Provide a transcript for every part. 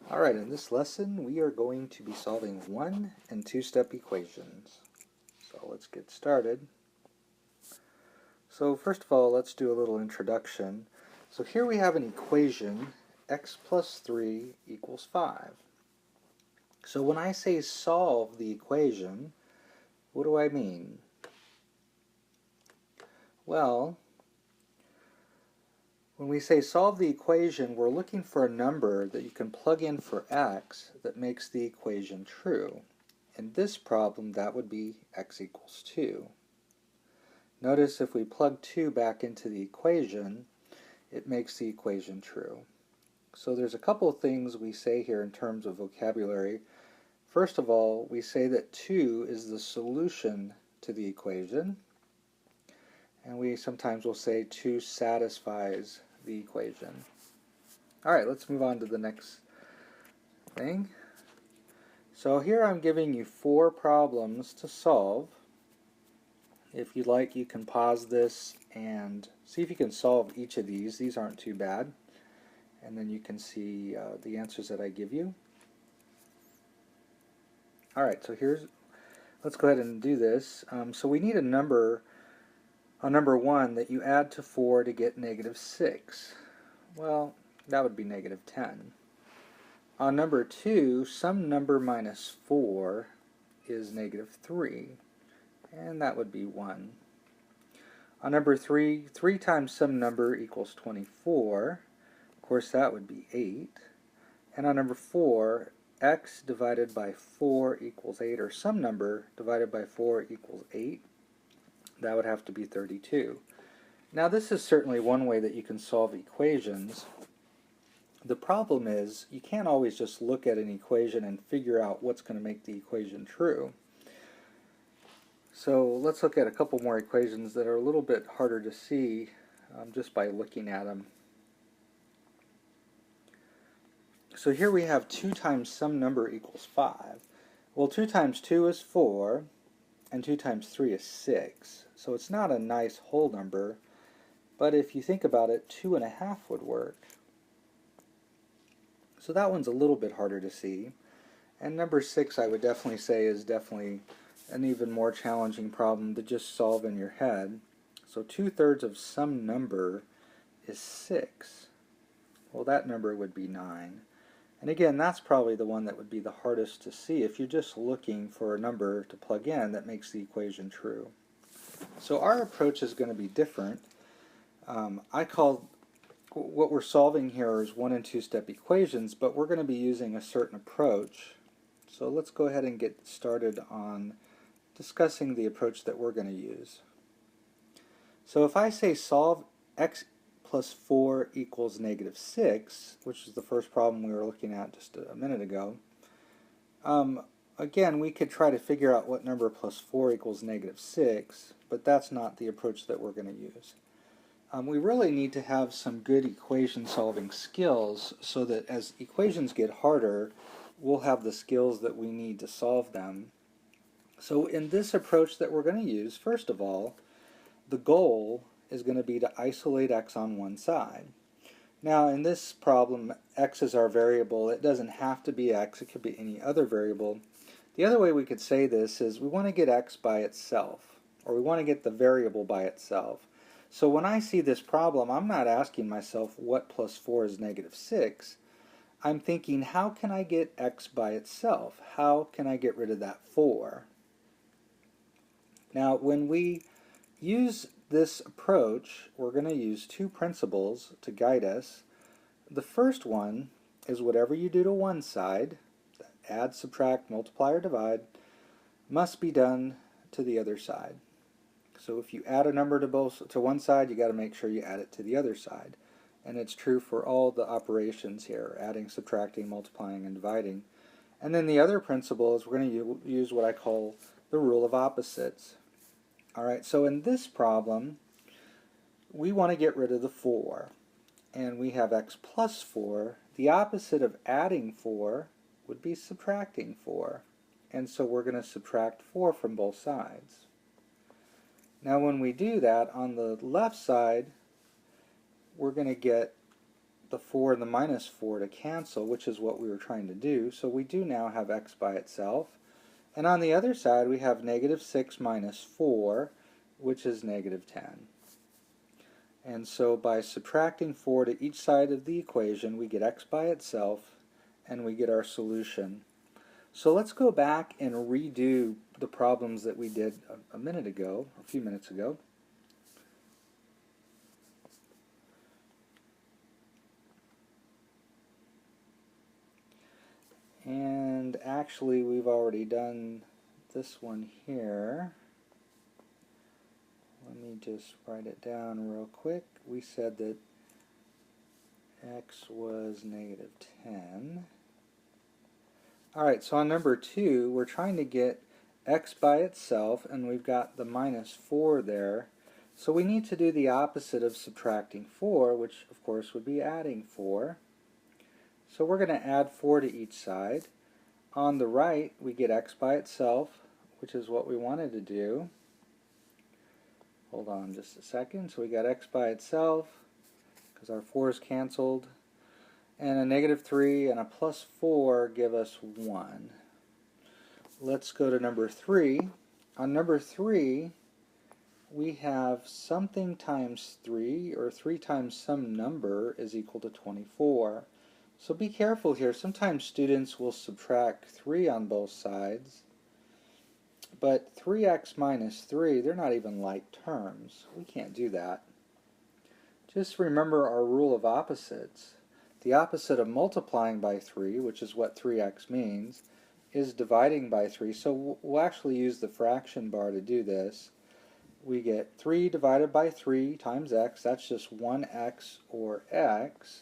Alright, in this lesson we are going to be solving one- and two-step equations. So let's get started. So first of all, let's do a little introduction. So here we have an equation, x plus 3 equals 5. So when I say solve the equation, what do I mean? Well, when we say solve the equation, we're looking for a number that you can plug in for x that makes the equation true. In this problem, that would be x equals 2. Notice if we plug 2 back into the equation, it makes the equation true. So there's a couple of things we say here in terms of vocabulary. First of all, we say that 2 is the solution to the equation, and we sometimes will say 2 satisfies the equation. Alright, let's move on to the next thing. So here I'm giving you 4 problems to solve. If you'd like, you can pause this and see if you can solve each of these. These aren't too bad. And then you can see the answers that I give you. Alright, so let's go ahead and do this. So we need a number, on number 1, that you add to 4 to get negative 6. Well, that would be negative 10. On number 2, some number minus 4 is negative 3. And that would be 1. On number 3, 3 times some number equals 24. Of course, that would be 8. And on number 4, x divided by 4 equals 8, or some number divided by 4 equals 8. That would have to be 32. Now, this is certainly one way that you can solve equations. The problem is, you can't always just look at an equation and figure out what's going to make the equation true. So let's look at a couple more equations that are a little bit harder to see just by looking at them. So here we have 2 times some number equals 5. Well, 2 times 2 is 4, and 2 times 3 is 6. So it's not a nice whole number, but if you think about it, 2.5 would work. So that one's a little bit harder to see. And number 6, I would definitely say, is definitely an even more challenging problem to just solve in your head. So 2/3 of some number is 6. Well, that number would be 9. And again, that's probably the one that would be the hardest to see if you're just looking for a number to plug in that makes the equation true. So our approach is going to be different. I call what we're solving here is 1- and 2-step equations, but we're going to be using a certain approach. So let's go ahead and get started on discussing the approach that we're going to use. So if I say solve x plus 4 equals negative 6, which is the first problem we were looking at just a minute ago, again, we could try to figure out what number plus 4 equals negative 6, but that's not the approach that we're going to use. We really need to have some good equation solving skills so that as equations get harder, we'll have the skills that we need to solve them. So in this approach that we're going to use, first of all, the goal is going to be to isolate x on one side. Now in this problem, x is our variable. It doesn't have to be x, it could be any other variable. The other way we could say this is we want to get x by itself, or we want to get the variable by itself. So when I see this problem, I'm not asking myself what plus 4 is negative 6. I'm thinking, how can I get x by itself? How can I get rid of that 4? Now when we use this approach, we're going to use 2 principles to guide us. The first one is whatever you do to one side, add, subtract, multiply, or divide, must be done to the other side. So if you add a number to one side, you got to make sure you add it to the other side. And it's true for all the operations here, adding, subtracting, multiplying, and dividing. And then the other principle is we're going to use what I call the rule of opposites. Alright, so in this problem, we want to get rid of the 4. And we have x plus 4. The opposite of adding 4 would be subtracting 4. And so we're going to subtract 4 from both sides. Now when we do that, on the left side, we're going to get the 4 and the minus 4 to cancel, which is what we were trying to do. So we do now have x by itself. And on the other side, we have negative 6 minus 4, which is negative 10. And so by subtracting 4 to each side of the equation, we get x by itself, and we get our solution. So let's go back and redo the problems that we did a minute ago, a few minutes ago. And actually, we've already done this one here. Let me just write it down real quick. We said that x was negative 10. Alright, so on number 2, we're trying to get x by itself, and we've got the minus 4 there. So we need to do the opposite of subtracting 4, which of course would be adding 4. So we're going to add 4 to each side. On the right, we get x by itself, which is what we wanted to do. Hold on just a second. So we got x by itself, because our 4 is canceled. And a negative 3 and a plus 4 give us 1. Let's go to number 3. On number 3, we have something times 3, or 3 times some number is equal to 24. So be careful here. Sometimes students will subtract 3 on both sides, but 3x minus 3, they're not even like terms. We can't do that. Just remember our rule of opposites. The opposite of multiplying by 3, which is what 3x means, is dividing by 3. So we'll actually use the fraction bar to do this. We get 3 divided by 3 times x. That's just 1x or x.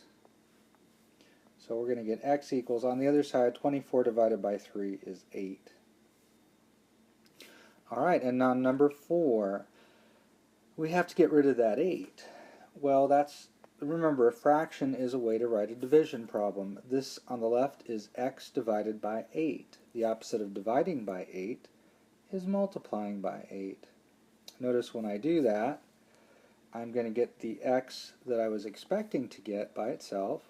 So we're going to get x equals, on the other side, 24 divided by 3 is 8. Alright, and on number 4, we have to get rid of that 8. Well, remember, a fraction is a way to write a division problem. This on the left is x divided by 8. The opposite of dividing by 8 is multiplying by 8. Notice when I do that, I'm going to get the x that I was expecting to get by itself.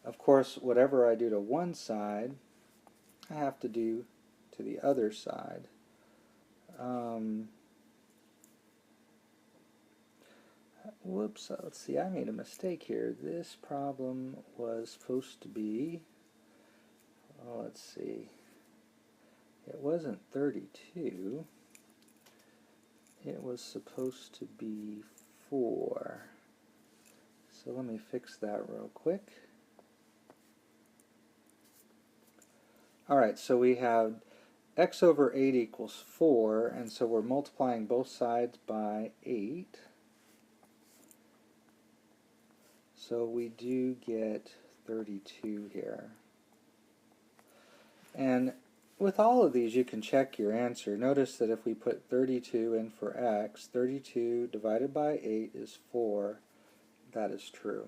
Of course, whatever I do to one side, I have to do to the other side. Whoops, let's see, I made a mistake here. This problem was supposed to be, let's see, it wasn't 32, it was supposed to be 4. So let me fix that real quick. Alright, so we have x over 8 equals 4, and so we're multiplying both sides by 8. So we do get 32 here. And with all of these, you can check your answer. Notice that if we put 32 in for x, 32 divided by 8 is 4. That is true.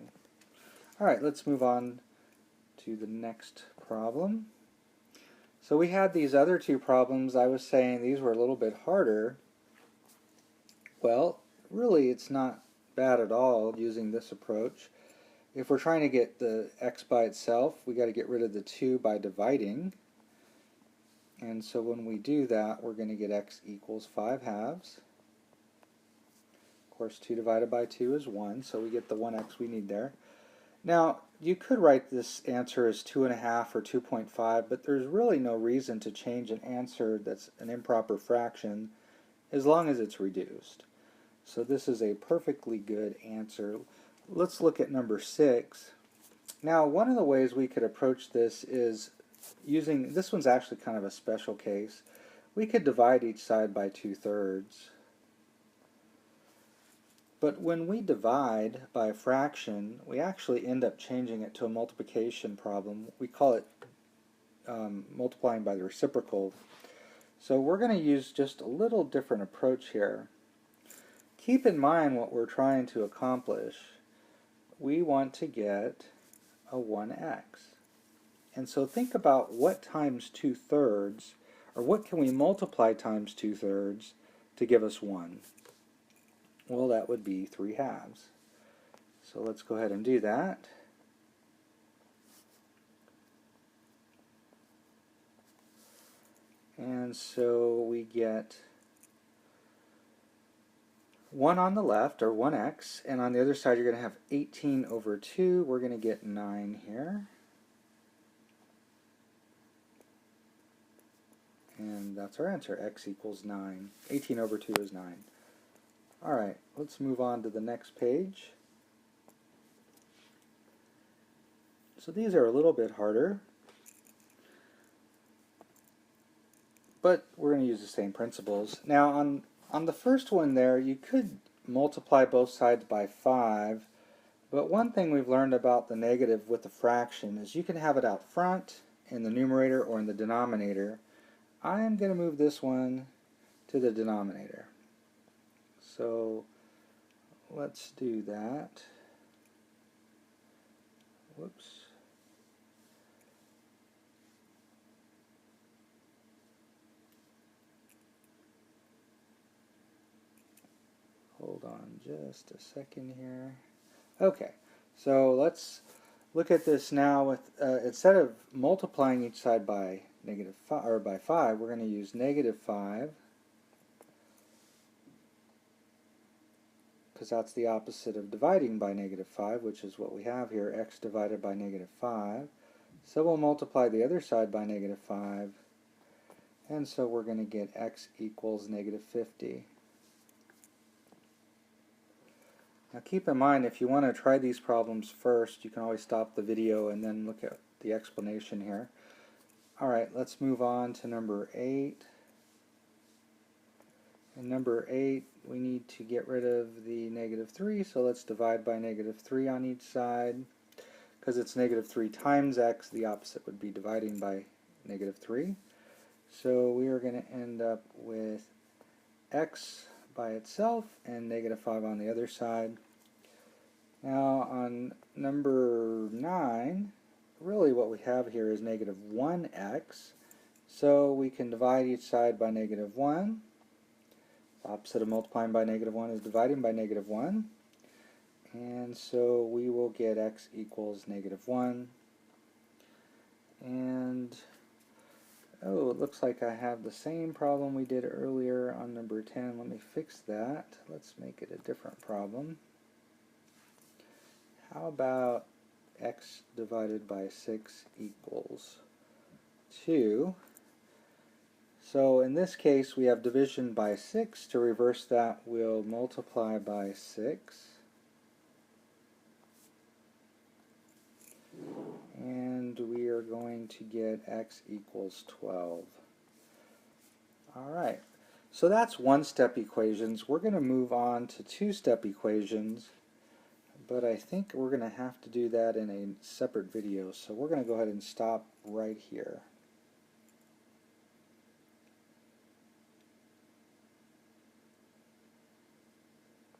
Alright, let's move on to the next problem. So we had these other two problems. I was saying these were a little bit harder. Well, really it's not bad at all using this approach. If we're trying to get the x by itself, we got to get rid of the 2 by dividing. And so when we do that, we're going to get x equals 5 halves. Of course, 2 divided by 2 is 1, so we get the 1x we need there. Now, you could write this answer as 2.5 or 2.5, but there's really no reason to change an answer that's an improper fraction as long as it's reduced. So this is a perfectly good answer. Let's look at number 6. Now, one of the ways we could approach this is using, this one's actually kind of a special case. We could divide each side by 2/3. But when we divide by a fraction, we actually end up changing it to a multiplication problem. We call it multiplying by the reciprocal. So we're going to use just a little different approach here. Keep in mind what we're trying to accomplish. We want to get a 1x. And so think about what times 2/3, or what can we multiply times 2/3 to give us 1? Well, that would be 3 halves. So let's go ahead and do that. And so we get 1 on the left, or 1x, and on the other side you're going to have 18 over 2. We're going to get 9 here. And that's our answer, x equals 9. 18 over 2 is 9. Alright, let's move on to the next page. So these are a little bit harder, but we're going to use the same principles. Now on the first one there, you could multiply both sides by 5, but one thing we've learned about the negative with the fraction is you can have it out front in the numerator or in the denominator. I am going to move this one to the denominator. So let's do that. Whoops. Hold on just a second here. Okay, so let's look at this now with instead of multiplying each side by -5 or by 5, we're going to use -5, because that's the opposite of dividing by -5, which is what we have here, x divided by -5. So we'll multiply the other side by -5, and so we're going to get x equals -50. Now keep in mind, if you want to try these problems first, you can always stop the video and then look at the explanation here. Alright, let's move on to number 8. In number 8, we need to get rid of the -3, so let's divide by -3 on each side. Because it's -3 times x, the opposite would be dividing by -3. So we are going to end up with x by itself and -5 on the other side. Now on number 9, really what we have here is -1x, so we can divide each side by -1. The opposite of multiplying by -1 is dividing by -1, and so we will get x equals -1. And oh, it looks like I have the same problem we did earlier on number 10. Let me fix that. Let's make it a different problem. How about x divided by 6 equals 2? So in this case we have division by 6. To reverse that, we'll multiply by 6. And we are going to get x equals 12. Alright, so that's one-step equations. We're going to move on to two-step equations, but I think we're going to have to do that in a separate video, so we're going to go ahead and stop right here.